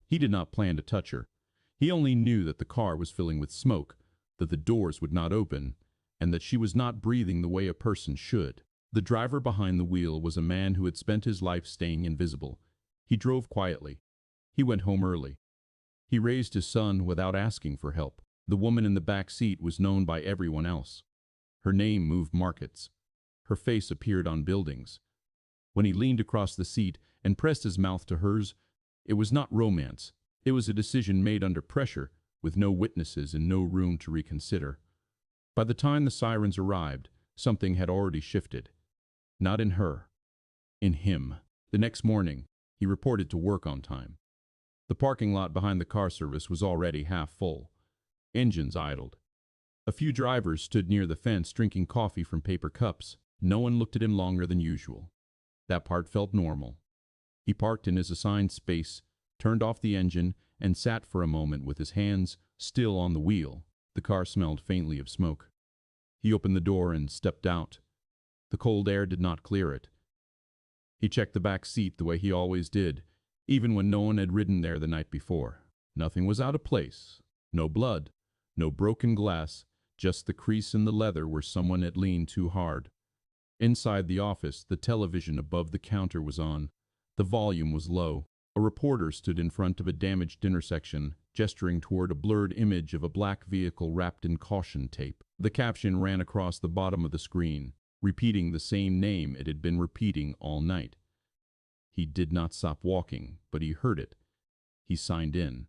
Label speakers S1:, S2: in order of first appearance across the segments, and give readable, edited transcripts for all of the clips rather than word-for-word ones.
S1: He did not plan to touch her. He only knew that the car was filling with smoke, that the doors would not open, and that she was not breathing the way a person should. The driver behind the wheel was a man who had spent his life staying invisible. He drove quietly. He went home early. He raised his son without asking for help. The woman in the back seat was known by everyone else. Her name moved markets. Her face appeared on buildings. When he leaned across the seat and pressed his mouth to hers, it was not romance. It was a decision made under pressure, with no witnesses and no room to reconsider. By the time the sirens arrived, something had already shifted. Not in her. In him. The next morning, he reported to work on time. The parking lot behind the car service was already half full. Engines idled. A few drivers stood near the fence drinking coffee from paper cups. No one looked at him longer than usual. That part felt normal. He parked in his assigned space, turned off the engine, and sat for a moment with his hands still on the wheel. The car smelled faintly of smoke. He opened the door and stepped out. The cold air did not clear it. He checked the back seat the way he always did, even when no one had ridden there the night before. Nothing was out of place. No blood, no broken glass, just the crease in the leather where someone had leaned too hard. Inside the office, the television above the counter was on. The volume was low. A reporter stood in front of a damaged intersection, gesturing toward a blurred image of a black vehicle wrapped in caution tape. The caption ran across the bottom of the screen, repeating the same name it had been repeating all night. He did not stop walking, but he heard it. He signed in.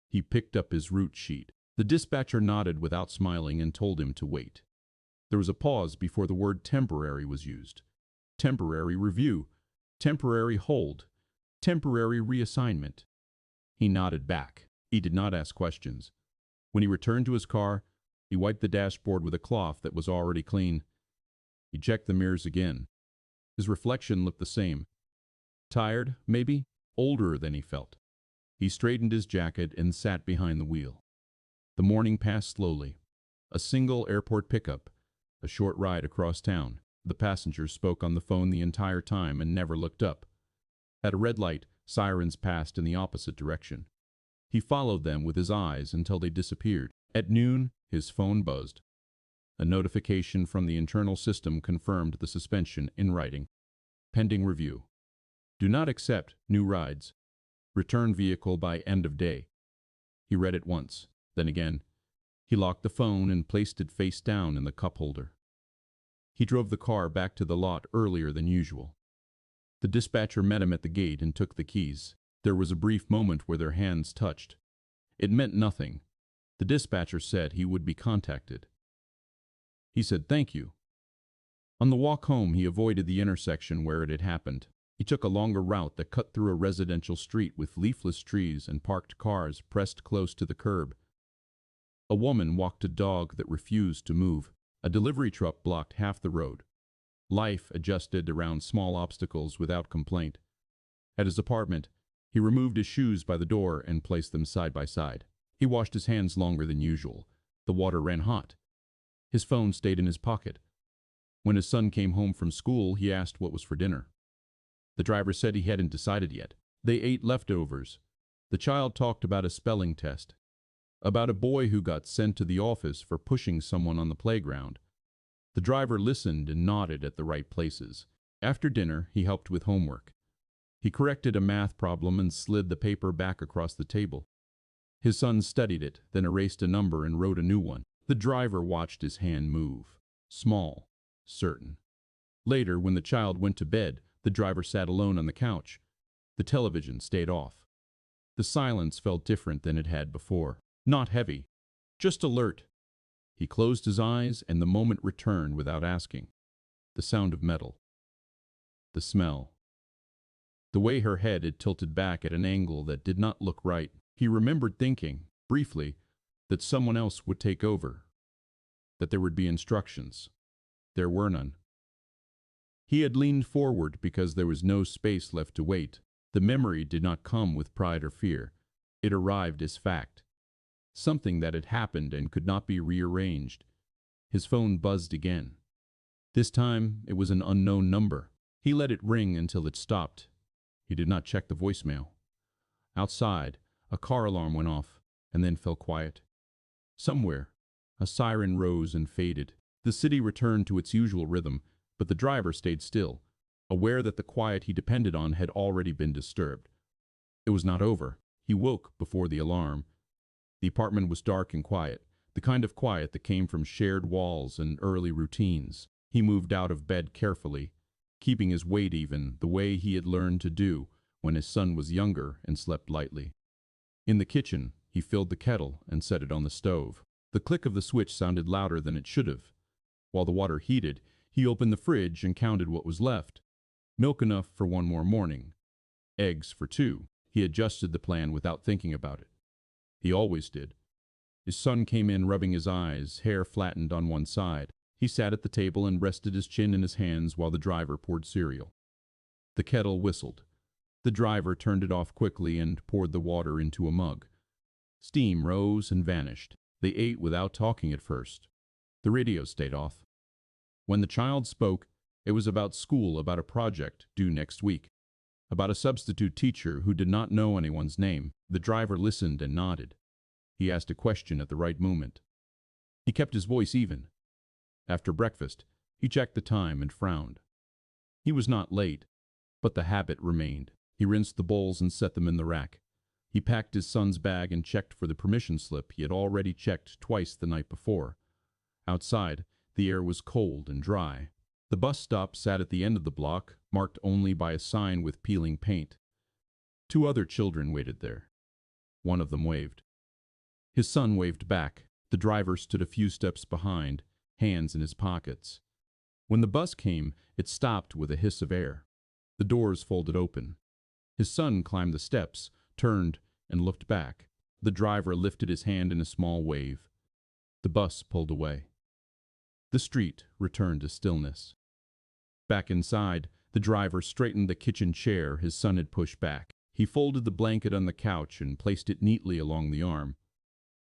S1: He picked up his route sheet. The dispatcher nodded without smiling and told him to wait. There was a pause before the word temporary was used. Temporary review. Temporary hold. Temporary reassignment. He nodded back. He did not ask questions. When he returned to his car, he wiped the dashboard with a cloth that was already clean. He checked the mirrors again. His reflection looked the same. Tired, maybe? Older than he felt. He straightened his jacket and sat behind the wheel. The morning passed slowly. A single airport pickup, a short ride across town. The passengers spoke on the phone the entire time and never looked up. At a red light, sirens passed in the opposite direction. He followed them with his eyes until they disappeared. At noon, his phone buzzed. A notification from the internal system confirmed the suspension in writing. Pending review. Do not accept new rides. Return vehicle by end of day. He read it once, then again. He locked the phone and placed it face down in the cup holder. He drove the car back to the lot earlier than usual. The dispatcher met him at the gate and took the keys. There was a brief moment where their hands touched. It meant nothing. The dispatcher said he would be contacted. He said thank you. On the walk home, he avoided the intersection where it had happened. He took a longer route that cut through a residential street with leafless trees and parked cars pressed close to the curb. A woman walked a dog that refused to move. A delivery truck blocked half the road. Life adjusted around small obstacles without complaint. At his apartment, he removed his shoes by the door and placed them side by side. He washed his hands longer than usual. The water ran hot. His phone stayed in his pocket. When his son came home from school, he asked what was for dinner. The driver said he hadn't decided yet. They ate leftovers. The child talked about a spelling test, about a boy who got sent to the office for pushing someone on the playground. The driver listened and nodded at the right places. After dinner, he helped with homework. He corrected a math problem and slid the paper back across the table. His son studied it, then erased a number and wrote a new one. The driver watched his hand move. Small, certain. Later, when the child went to bed, the driver sat alone on the couch. The television stayed off. The silence felt different than it had before. Not heavy, just alert. He closed his eyes and the moment returned without asking. The sound of metal. The smell. The way her head had tilted back at an angle that did not look right. He remembered thinking, briefly, that someone else would take over. That there would be instructions. There were none. He had leaned forward because there was no space left to wait. The memory did not come with pride or fear. It arrived as fact. Something that had happened and could not be rearranged. His phone buzzed again. This time, it was an unknown number. He let it ring until it stopped. He did not check the voicemail. Outside, a car alarm went off and then fell quiet. Somewhere, a siren rose and faded. The city returned to its usual rhythm, but the driver stayed still, aware that the quiet he depended on had already been disturbed. It was not over. He woke before the alarm. The apartment was dark and quiet, the kind of quiet that came from shared walls and early routines. He moved out of bed carefully, keeping his weight even, the way he had learned to do when his son was younger and slept lightly. In the kitchen, he filled the kettle and set it on the stove. The click of the switch sounded louder than it should have. While the water heated, he opened the fridge and counted what was left. Milk enough for one more morning. Eggs for two. He adjusted the plan without thinking about it. He always did. His son came in rubbing his eyes, hair flattened on one side. He sat at the table and rested his chin in his hands while the driver poured cereal. The kettle whistled. The driver turned it off quickly and poured the water into a mug. Steam rose and vanished. They ate without talking at first. The radio stayed off. When the child spoke, it was about school, about a project due next week, about a substitute teacher who did not know anyone's name. The driver listened and nodded. He asked a question at the right moment. He kept his voice even. After breakfast, he checked the time and frowned. He was not late, but the habit remained. He rinsed the bowls and set them in the rack. He packed his son's bag and checked for the permission slip he had already checked twice the night before. Outside, the air was cold and dry. The bus stop sat at the end of the block, marked only by a sign with peeling paint. Two other children waited there. One of them waved. His son waved back. The driver stood a few steps behind, hands in his pockets. When the bus came, it stopped with a hiss of air. The doors folded open. His son climbed the steps, turned, and looked back. The driver lifted his hand in a small wave. The bus pulled away. The street returned to stillness. Back inside, the driver straightened the kitchen chair his son had pushed back. He folded the blanket on the couch and placed it neatly along the arm.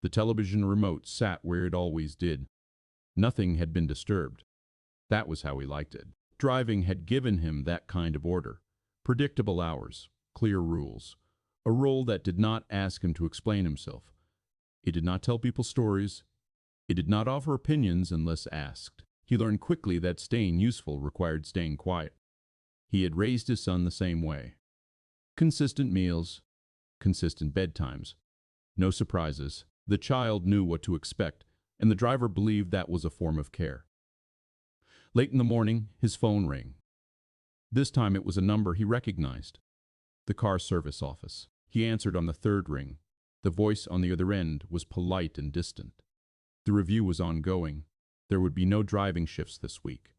S1: The television remote sat where it always did. Nothing had been disturbed. That was how he liked it. Driving had given him that kind of order. Predictable hours, clear rules. A role that did not ask him to explain himself. It did not tell people stories. It did not offer opinions unless asked. He learned quickly that staying useful required staying quiet. He had raised his son the same way. Consistent meals, consistent bedtimes. No surprises. The child knew what to expect, and the driver believed that was a form of care. Late in the morning, his phone rang. This time it was a number he recognized. The car service office. He answered on the third ring. The voice on the other end was polite and distant. The review was ongoing. There would be no driving shifts this week.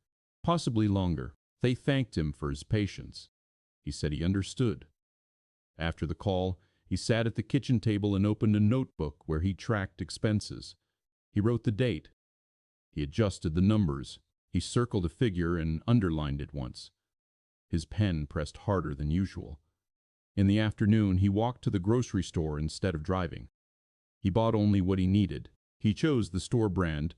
S1: Possibly longer. They thanked him for his patience. He said he understood. After the call, he sat at the kitchen table and opened a notebook where he tracked expenses. He wrote the date. He adjusted the numbers. He circled a figure and underlined it once. His pen pressed harder than usual. In the afternoon, he walked to the grocery store instead of driving. He bought only what he needed. He chose the store brand.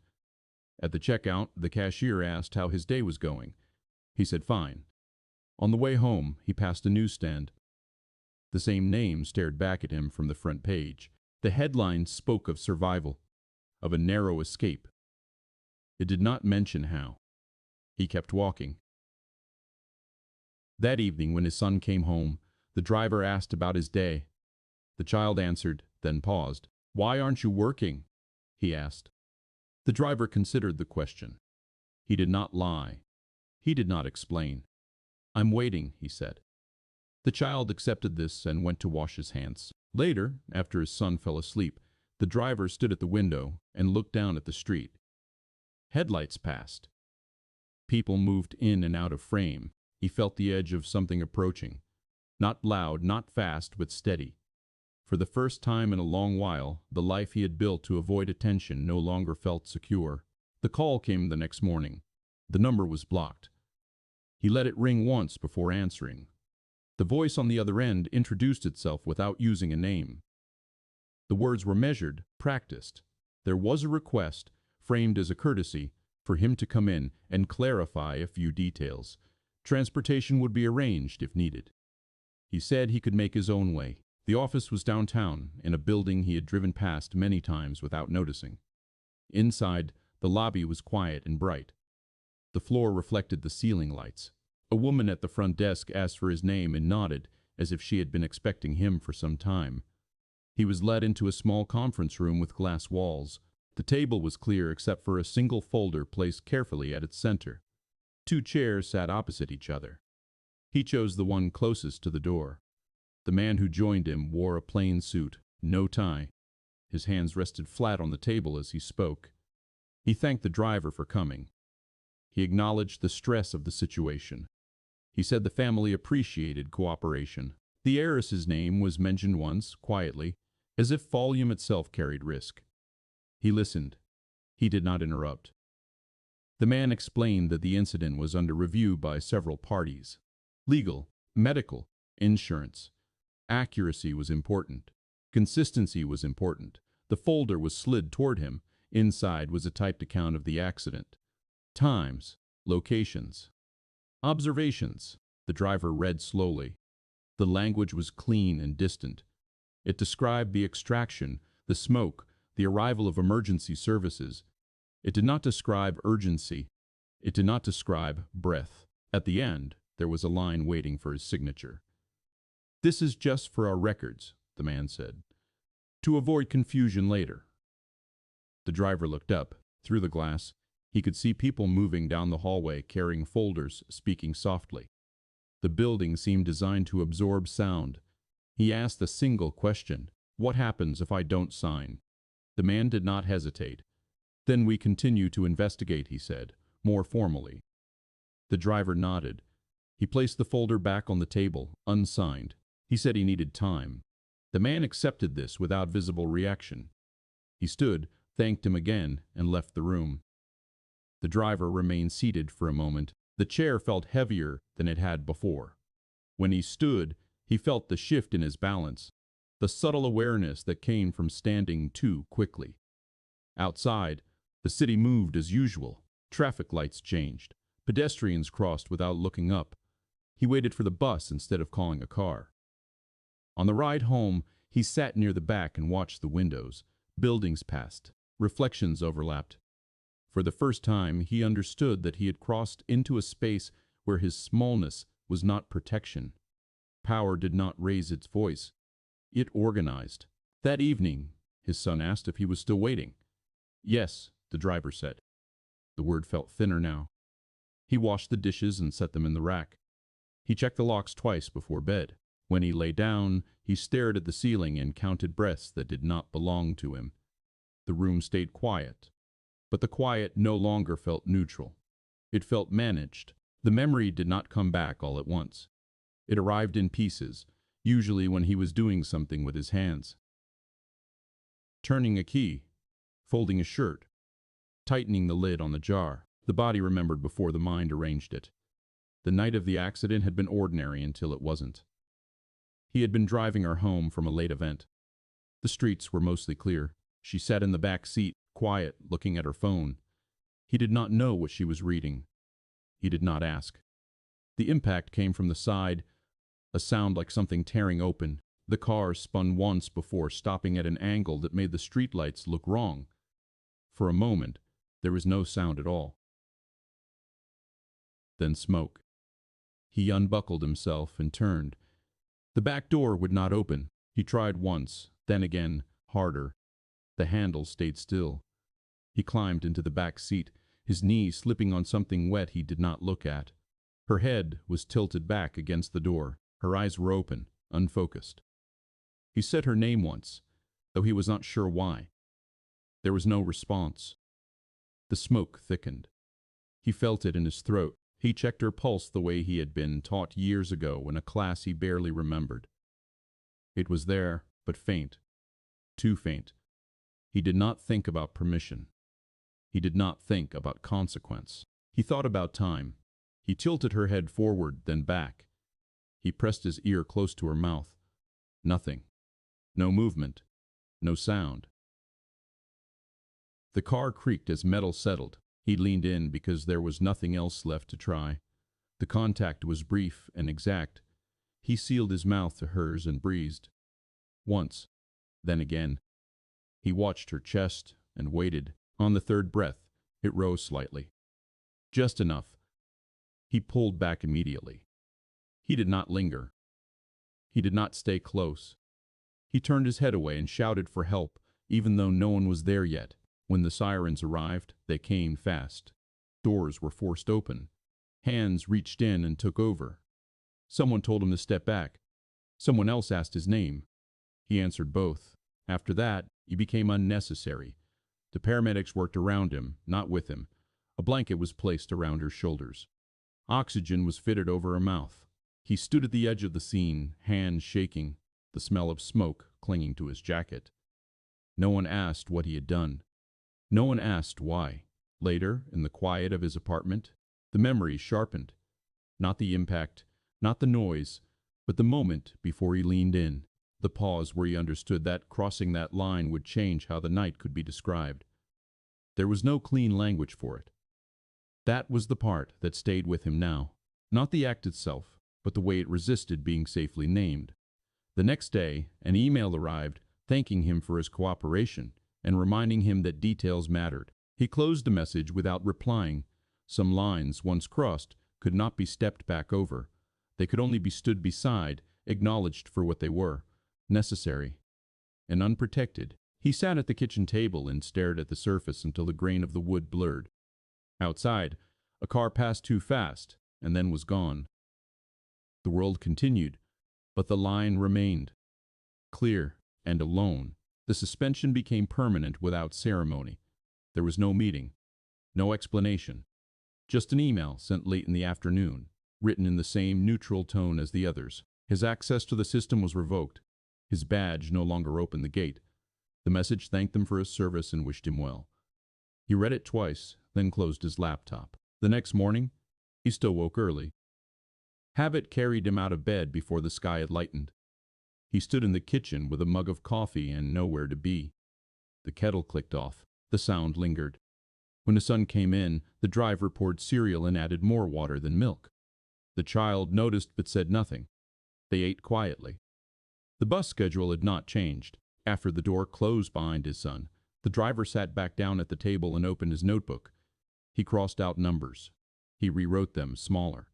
S1: At the checkout, the cashier asked how his day was going. He said fine. On the way home, he passed a newsstand. The same name stared back at him from the front page. The headline spoke of survival, of a narrow escape. It did not mention how. He kept walking. That evening, when his son came home, the driver asked about his day. The child answered, then paused. "Why aren't you working?" he asked. The driver considered the question. He did not lie. He did not explain. "I'm waiting," he said. The child accepted this and went to wash his hands. Later, after his son fell asleep, the driver stood at the window and looked down at the street. Headlights passed. People moved in and out of frame. He felt the edge of something approaching. Not loud, not fast, but steady. For the first time in a long while, the life he had built to avoid attention no longer felt secure. The call came the next morning. The number was blocked. He let it ring once before answering. The voice on the other end introduced itself without using a name. The words were measured, practiced. There was a request, framed as a courtesy, for him to come in and clarify a few details. Transportation would be arranged if needed. He said he could make his own way. The office was downtown, in a building he had driven past many times without noticing. Inside, the lobby was quiet and bright. The floor reflected the ceiling lights. A woman at the front desk asked for his name and nodded, as if she had been expecting him for some time. He was led into a small conference room with glass walls. The table was clear except for a single folder placed carefully at its center. 2 chairs sat opposite each other. He chose the one closest to the door. The man who joined him wore a plain suit, no tie. His hands rested flat on the table as he spoke. He thanked the driver for coming. He acknowledged the stress of the situation. He said the family appreciated cooperation. The heiress's name was mentioned once, quietly, as if volume itself carried risk. He listened. He did not interrupt. The man explained that the incident was under review by several parties. Legal, medical, insurance. Accuracy was important. Consistency was important. The folder was slid toward him. Inside was a typed account of the accident. Times, locations, observations. The driver read slowly. The language was clean and distant. It described the extraction, the smoke, the arrival of emergency services. It did not describe urgency. It did not describe breath. At the end, there was a line waiting for his signature. "This is just for our records," the man said, "to avoid confusion later." The driver looked up. Through the glass, he could see people moving down the hallway carrying folders, speaking softly. The building seemed designed to absorb sound. He asked a single question: "What happens if I don't sign?" The man did not hesitate. "Then we continue to investigate," he said, more formally. The driver nodded. He placed the folder back on the table, unsigned. He said he needed time. The man accepted this without visible reaction. He stood, thanked him again, and left the room. The driver remained seated for a moment. The chair felt heavier than it had before. When he stood, he felt the shift in his balance, the subtle awareness that came from standing too quickly. Outside, the city moved as usual. Traffic lights changed. Pedestrians crossed without looking up. He waited for the bus instead of calling a car. On the ride home, he sat near the back and watched the windows. Buildings passed. Reflections overlapped. For the first time, he understood that he had crossed into a space where his smallness was not protection. Power did not raise its voice. It organized. That evening, his son asked if he was still waiting. "Yes," the driver said. The word felt thinner now. He washed the dishes and set them in the rack. He checked the locks twice before bed. When he lay down, he stared at the ceiling and counted breaths that did not belong to him. The room stayed quiet, but the quiet no longer felt neutral. It felt managed. The memory did not come back all at once. It arrived in pieces, usually when he was doing something with his hands. Turning a key, folding a shirt, tightening the lid on the jar. The body remembered before the mind arranged it. The night of the accident had been ordinary until it wasn't. He had been driving her home from a late event. The streets were mostly clear. She sat in the back seat, quiet, looking at her phone. He did not know what she was reading. He did not ask. The impact came from the side, a sound like something tearing open. The car spun once before stopping at an angle that made the streetlights look wrong. For a moment, there was no sound at all. Then smoke. He unbuckled himself and turned. The back door would not open. He tried once, then again, harder. The handle stayed still. He climbed into the back seat, his knee slipping on something wet he did not look at. Her head was tilted back against the door. Her eyes were open, unfocused. He said her name once, though he was not sure why. There was no response. The smoke thickened. He felt it in his throat. He checked her pulse the way he had been taught years ago in a class he barely remembered. It was there, but faint. Too faint. He did not think about permission. He did not think about consequence. He thought about time. He tilted her head forward, then back. He pressed his ear close to her mouth. Nothing. No movement. No sound. The car creaked as metal settled. He leaned in because there was nothing else left to try. The contact was brief and exact. He sealed his mouth to hers and breathed. Once, then again. He watched her chest and waited. On the third breath, it rose slightly. Just enough. He pulled back immediately. He did not linger. He did not stay close. He turned his head away and shouted for help, even though no one was there yet. When the sirens arrived, they came fast. Doors were forced open. Hands reached in and took over. Someone told him to step back. Someone else asked his name. He answered both. After that, he became unnecessary. The paramedics worked around him, not with him. A blanket was placed around her shoulders. Oxygen was fitted over her mouth. He stood at the edge of the scene, hands shaking, the smell of smoke clinging to his jacket. No one asked what he had done. No one asked why. Later, in the quiet of his apartment, the memory sharpened. Not the impact, not the noise, but the moment before he leaned in. The pause where he understood that crossing that line would change how the night could be described. There was no clean language for it. That was the part that stayed with him now. Not the act itself, but the way it resisted being safely named. The next day, an email arrived thanking him for his cooperation and reminding him that details mattered. He closed the message without replying. Some lines, once crossed, could not be stepped back over. They could only be stood beside, acknowledged for what they were, necessary and unprotected. He sat at the kitchen table and stared at the surface until the grain of the wood blurred. Outside, a car passed too fast and then was gone. The world continued, but the line remained. Clear and alone, the suspension became permanent without ceremony. There was no meeting, no explanation, just an email sent late in the afternoon, written in the same neutral tone as the others. His access to the system was revoked. His badge no longer opened the gate. The message thanked them for his service and wished him well. He read it twice, then closed his laptop. The next morning, he still woke early. Habit carried him out of bed before the sky had lightened. He stood in the kitchen with a mug of coffee and nowhere to be. The kettle clicked off. The sound lingered. When the sun came in, the driver poured cereal and added more water than milk. The child noticed but said nothing. They ate quietly. The bus schedule had not changed. After the door closed behind his son, the driver sat back down at the table and opened his notebook. He crossed out numbers. He rewrote them smaller.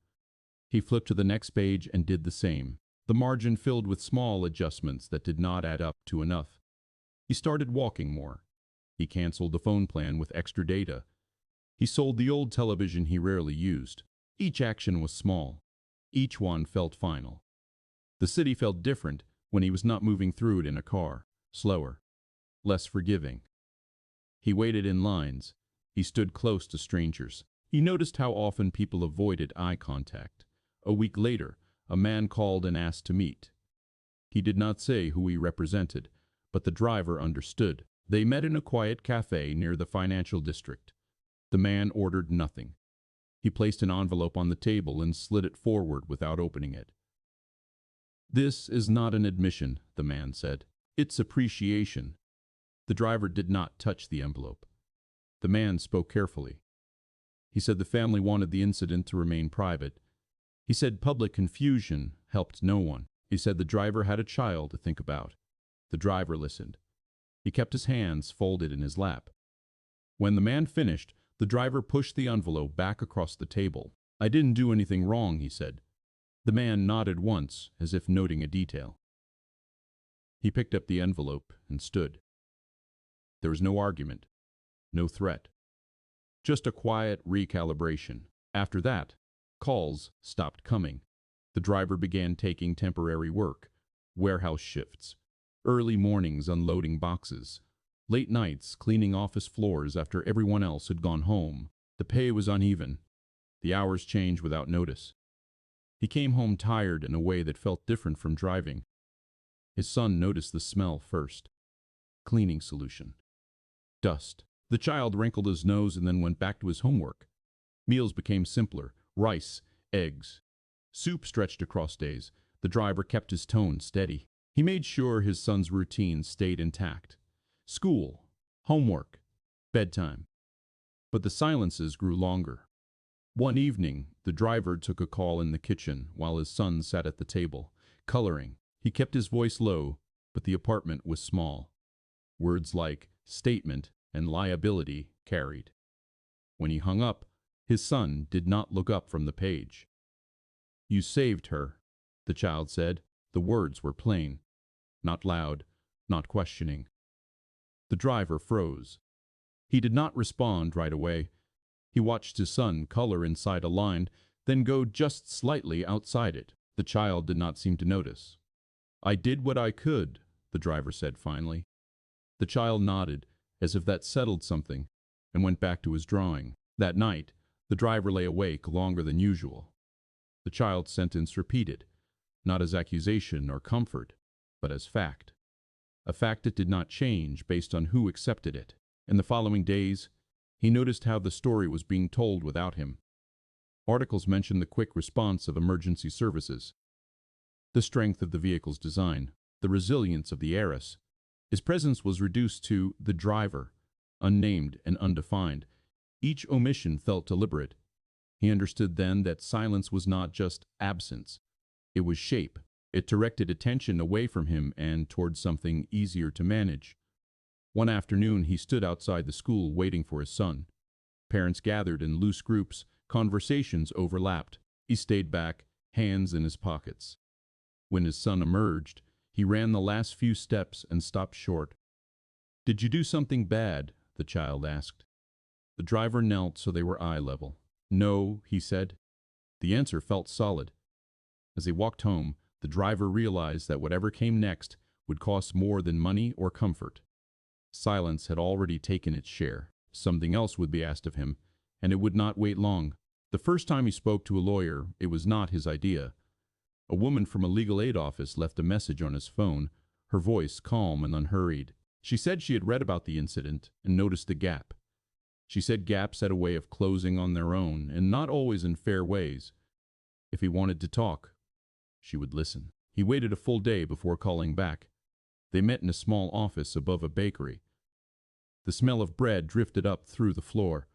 S1: He flipped to the next page and did the same. The margin filled with small adjustments that did not add up to enough. He started walking more. He canceled the phone plan with extra data. He sold the old television he rarely used. Each action was small. Each one felt final. The city felt different when he was not moving through it in a car, slower, less forgiving. He waited in lines. He stood close to strangers. He noticed how often people avoided eye contact. A week later, a man called and asked to meet. He did not say who he represented, but the driver understood. They met in a quiet cafe near the financial district. The man ordered nothing. He placed an envelope on the table and slid it forward without opening it. "This is not an admission," the man said. "It's appreciation." The driver did not touch the envelope. The man spoke carefully. He said the family wanted the incident to remain private. He said public confusion helped no one. He said the driver had a child to think about. The driver listened. He kept his hands folded in his lap. When the man finished, the driver pushed the envelope back across the table. "I didn't do anything wrong," he said. The man nodded once, as if noting a detail. He picked up the envelope and stood. There was no argument, no threat, just a quiet recalibration. After that, calls stopped coming. The driver began taking temporary work, warehouse shifts, early mornings unloading boxes, late nights cleaning office floors after everyone else had gone home. The pay was uneven. The hours changed without notice. He came home tired in a way that felt different from driving. His son noticed the smell first. Cleaning solution. Dust. The child wrinkled his nose and then went back to his homework. Meals became simpler. Rice, eggs. Soup stretched across days. The driver kept his tone steady. He made sure his son's routine stayed intact. School, homework, bedtime. But the silences grew longer. One evening, the driver took a call in the kitchen while his son sat at the table, coloring. He kept his voice low, but the apartment was small. Words like statement and liability carried. When he hung up, his son did not look up from the page. "You saved her," the child said. The words were plain, not loud, not questioning. The driver froze. He did not respond right away. He watched his son color inside a line, then go just slightly outside it. The child did not seem to notice. "I did what I could," the driver said finally. The child nodded, as if that settled something, and went back to his drawing. That night, the driver lay awake longer than usual. The child's sentence repeated, not as accusation or comfort, but as fact. A fact that did not change based on who accepted it. In the following days, he noticed how the story was being told without him. Articles mentioned the quick response of emergency services, the strength of the vehicle's design, the resilience of the heiress. His presence was reduced to the driver, unnamed and undefined. Each omission felt deliberate. He understood then that silence was not just absence. It was shape. It directed attention away from him and toward something easier to manage. One afternoon, he stood outside the school waiting for his son. Parents gathered in loose groups. Conversations overlapped. He stayed back, hands in his pockets. When his son emerged, he ran the last few steps and stopped short. "Did you do something bad?" the child asked. The driver knelt so they were eye level. "No," he said. The answer felt solid. As they walked home, the driver realized that whatever came next would cost more than money or comfort. Silence had already taken its share. Something else would be asked of him, and it would not wait long. The first time he spoke to a lawyer, it was not his idea. A woman from a legal aid office left a message on his phone, her voice calm and unhurried. She said she had read about the incident and noticed the gap. She said gaps had a way of closing on their own, and not always in fair ways. If he wanted to talk, she would listen. He waited a full day before calling back. They met in a small office above a bakery. The smell of bread drifted up through the floor.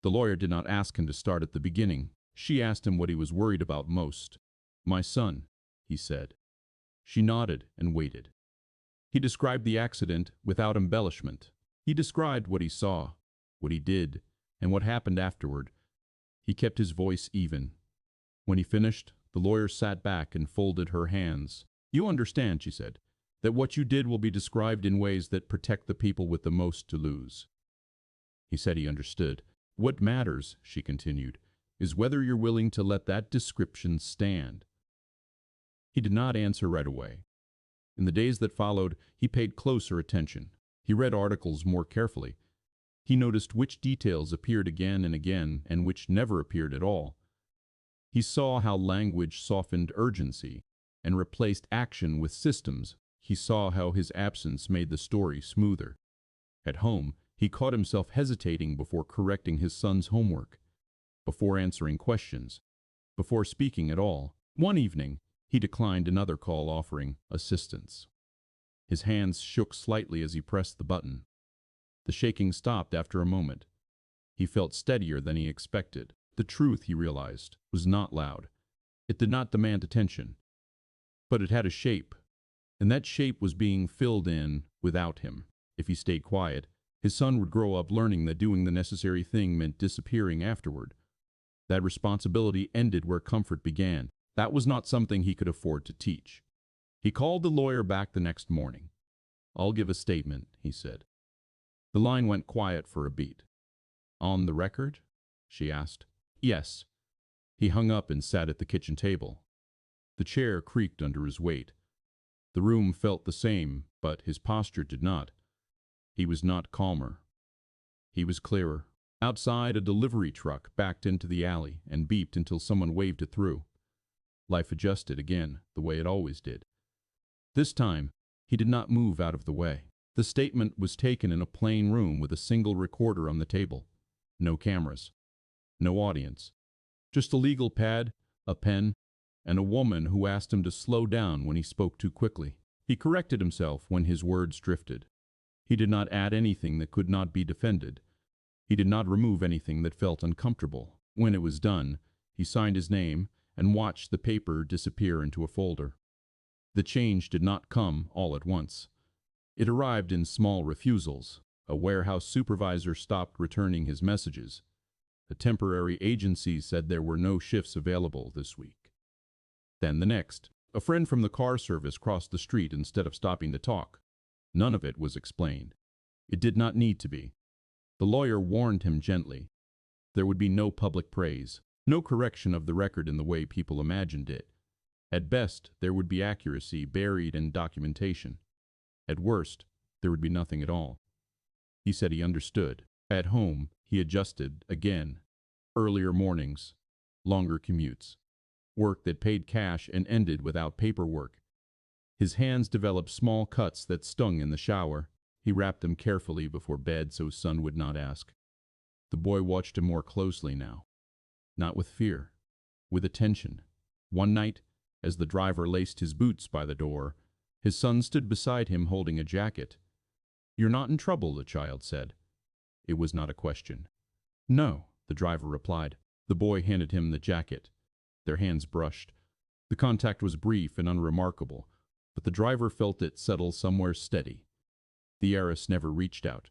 S1: The lawyer did not ask him to start at the beginning. She asked him what he was worried about most. "My son," he said. She nodded and waited. He described the accident without embellishment. He described what he saw, what he did, and what happened afterward. He kept his voice even. When he finished, the lawyer sat back and folded her hands. "You understand," she said, "that what you did will be described in ways that protect the people with the most to lose." He said he understood. "What matters," she continued, "is whether you're willing to let that description stand." He did not answer right away. In the days that followed, he paid closer attention. He read articles more carefully. He noticed which details appeared again and again and which never appeared at all. He saw how language softened urgency and replaced action with systems. He saw how his absence made the story smoother. At home, he caught himself hesitating before correcting his son's homework, before answering questions, before speaking at all. One evening, he declined another call offering assistance. His hands shook slightly as he pressed the button. The shaking stopped after a moment. He felt steadier than he expected. The truth, he realized, was not loud. It did not demand attention. But it had a shape, and that shape was being filled in without him. If he stayed quiet, his son would grow up learning that doing the necessary thing meant disappearing afterward. That responsibility ended where comfort began. That was not something he could afford to teach. He called the lawyer back the next morning. "I'll give a statement," he said. The line went quiet for a beat. "On the record?" she asked. "Yes." He hung up and sat at the kitchen table. The chair creaked under his weight. The room felt the same, but his posture did not. He was not calmer. He was clearer. Outside, a delivery truck backed into the alley and beeped until someone waved it through. Life adjusted again, the way it always did. This time, he did not move out of the way. The statement was taken in a plain room with a single recorder on the table. No cameras. No audience. Just a legal pad, a pen, and a woman who asked him to slow down when he spoke too quickly. He corrected himself when his words drifted. He did not add anything that could not be defended. He did not remove anything that felt uncomfortable. When it was done, he signed his name and watched the paper disappear into a folder. The change did not come all at once. It arrived in small refusals. A warehouse supervisor stopped returning his messages. A temporary agency said there were no shifts available this week. Then the next. A friend from the car service crossed the street instead of stopping to talk. None of it was explained. It did not need to be. The lawyer warned him gently. There would be no public praise, no correction of the record in the way people imagined it. At best, there would be accuracy buried in documentation. At worst, there would be nothing at all. He said he understood. At home, he adjusted again. Earlier mornings, longer commutes, work that paid cash and ended without paperwork. His hands developed small cuts that stung in the shower. He wrapped them carefully before bed so son would not ask. The boy watched him more closely now. Not with fear, with attention. One night, as the driver laced his boots by the door, his son stood beside him holding a jacket. "You're not in trouble," the child said. It was not a question. "No," the driver replied. The boy handed him the jacket. Their hands brushed. The contact was brief and unremarkable, but the driver felt it settle somewhere steady. The heiress never reached out.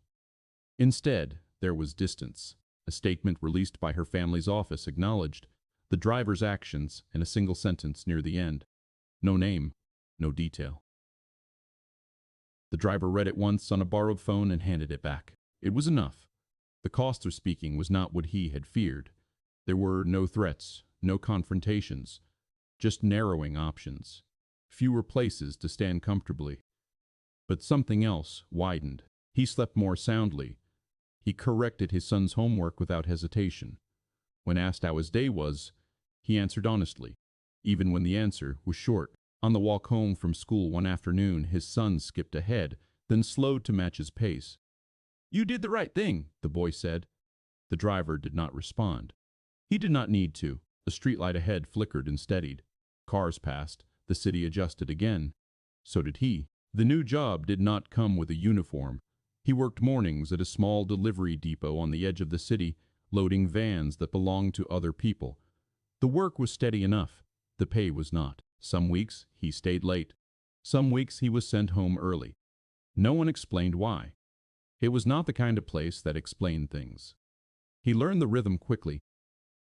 S1: Instead, there was distance. A statement released by her family's office acknowledged the driver's actions in a single sentence near the end. No name, no detail. The driver read it once on a borrowed phone and handed it back. It was enough. The cost of speaking was not what he had feared. There were no threats, no confrontations, just narrowing options, fewer places to stand comfortably. But something else widened. He slept more soundly. He corrected his son's homework without hesitation. When asked how his day was, he answered honestly, even when the answer was short. On the walk home from school one afternoon, his son skipped ahead, then slowed to match his pace. "You did the right thing," the boy said. The driver did not respond. He did not need to. The streetlight ahead flickered and steadied. Cars passed. The city adjusted again. So did he. The new job did not come with a uniform. He worked mornings at a small delivery depot on the edge of the city, loading vans that belonged to other people. The work was steady enough. The pay was not. Some weeks he stayed late. Some weeks he was sent home early. No one explained why. It was not the kind of place that explained things. He learned the rhythm quickly.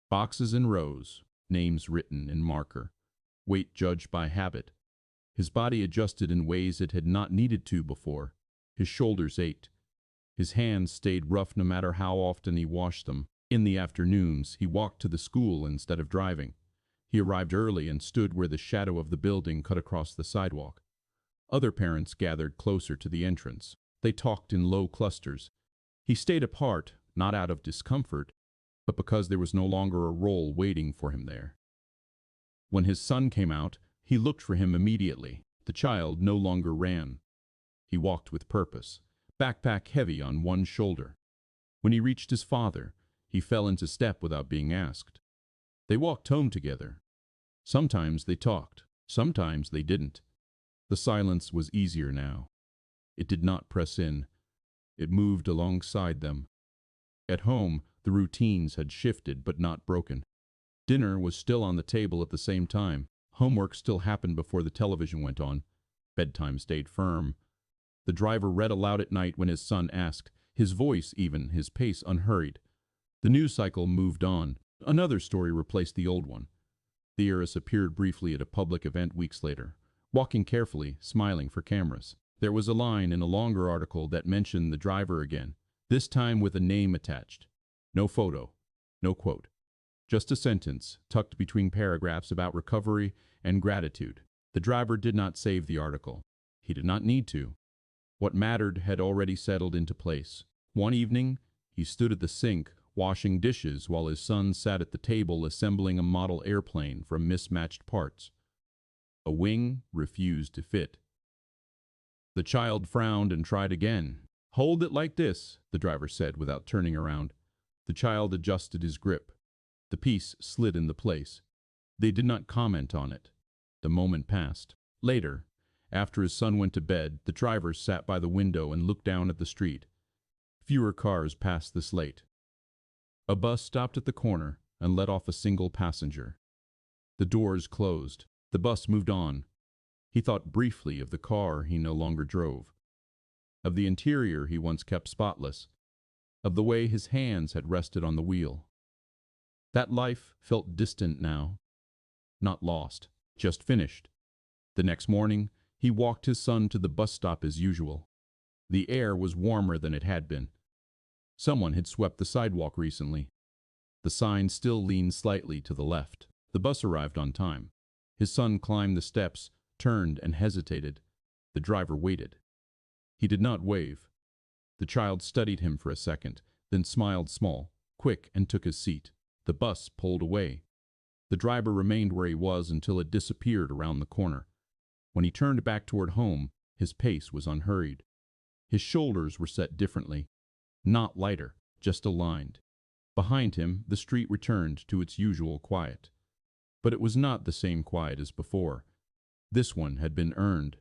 S1: Boxes in rows, names written in marker, weight judged by habit. His body adjusted in ways it had not needed to before. His shoulders ached. His hands stayed rough no matter how often he washed them. In the afternoons, he walked to the school instead of driving. He arrived early and stood where the shadow of the building cut across the sidewalk. Other parents gathered closer to the entrance. They talked in low clusters. He stayed apart, not out of discomfort, but because there was no longer a role waiting for him there. When his son came out, he looked for him immediately. The child no longer ran. He walked with purpose, backpack heavy on one shoulder. When he reached his father, he fell into step without being asked. They walked home together. Sometimes they talked, sometimes they didn't. The silence was easier now. It did not press in. It moved alongside them. At home, the routines had shifted but not broken. Dinner was still on the table at the same time. Homework still happened before the television went on. Bedtime stayed firm. The driver read aloud at night when his son asked, his voice even, his pace unhurried. The news cycle moved on. Another story replaced the old one. The heiress appeared briefly at a public event weeks later, walking carefully, smiling for cameras. There was a line in a longer article that mentioned the driver again, this time with a name attached. No photo, no quote. Just a sentence, tucked between paragraphs about recovery and gratitude. The driver did not save the article. He did not need to. What mattered had already settled into place. One evening, he stood at the sink, washing dishes while his son sat at the table assembling a model airplane from mismatched parts. A wing refused to fit. The child frowned and tried again. "Hold it like this," the driver said without turning around. The child adjusted his grip. The piece slid into place. They did not comment on it. The moment passed. Later, after his son went to bed, the driver sat by the window and looked down at the street. Fewer cars passed this late. A bus stopped at the corner and let off a single passenger. The doors closed. The bus moved on. He thought briefly of the car he no longer drove, of the interior he once kept spotless, of the way his hands had rested on the wheel. That life felt distant now, not lost, just finished. The next morning, he walked his son to the bus stop as usual. The air was warmer than it had been. Someone had swept the sidewalk recently. The sign still leaned slightly to the left. The bus arrived on time. His son climbed the steps, turned and hesitated. The driver waited. He did not wave. The child studied him for a second, then smiled small, quick, and took his seat. The bus pulled away. The driver remained where he was until it disappeared around the corner. When he turned back toward home, his pace was unhurried. His shoulders were set differently, not lighter, just aligned. Behind him, the street returned to its usual quiet. But it was not the same quiet as before. This one had been earned.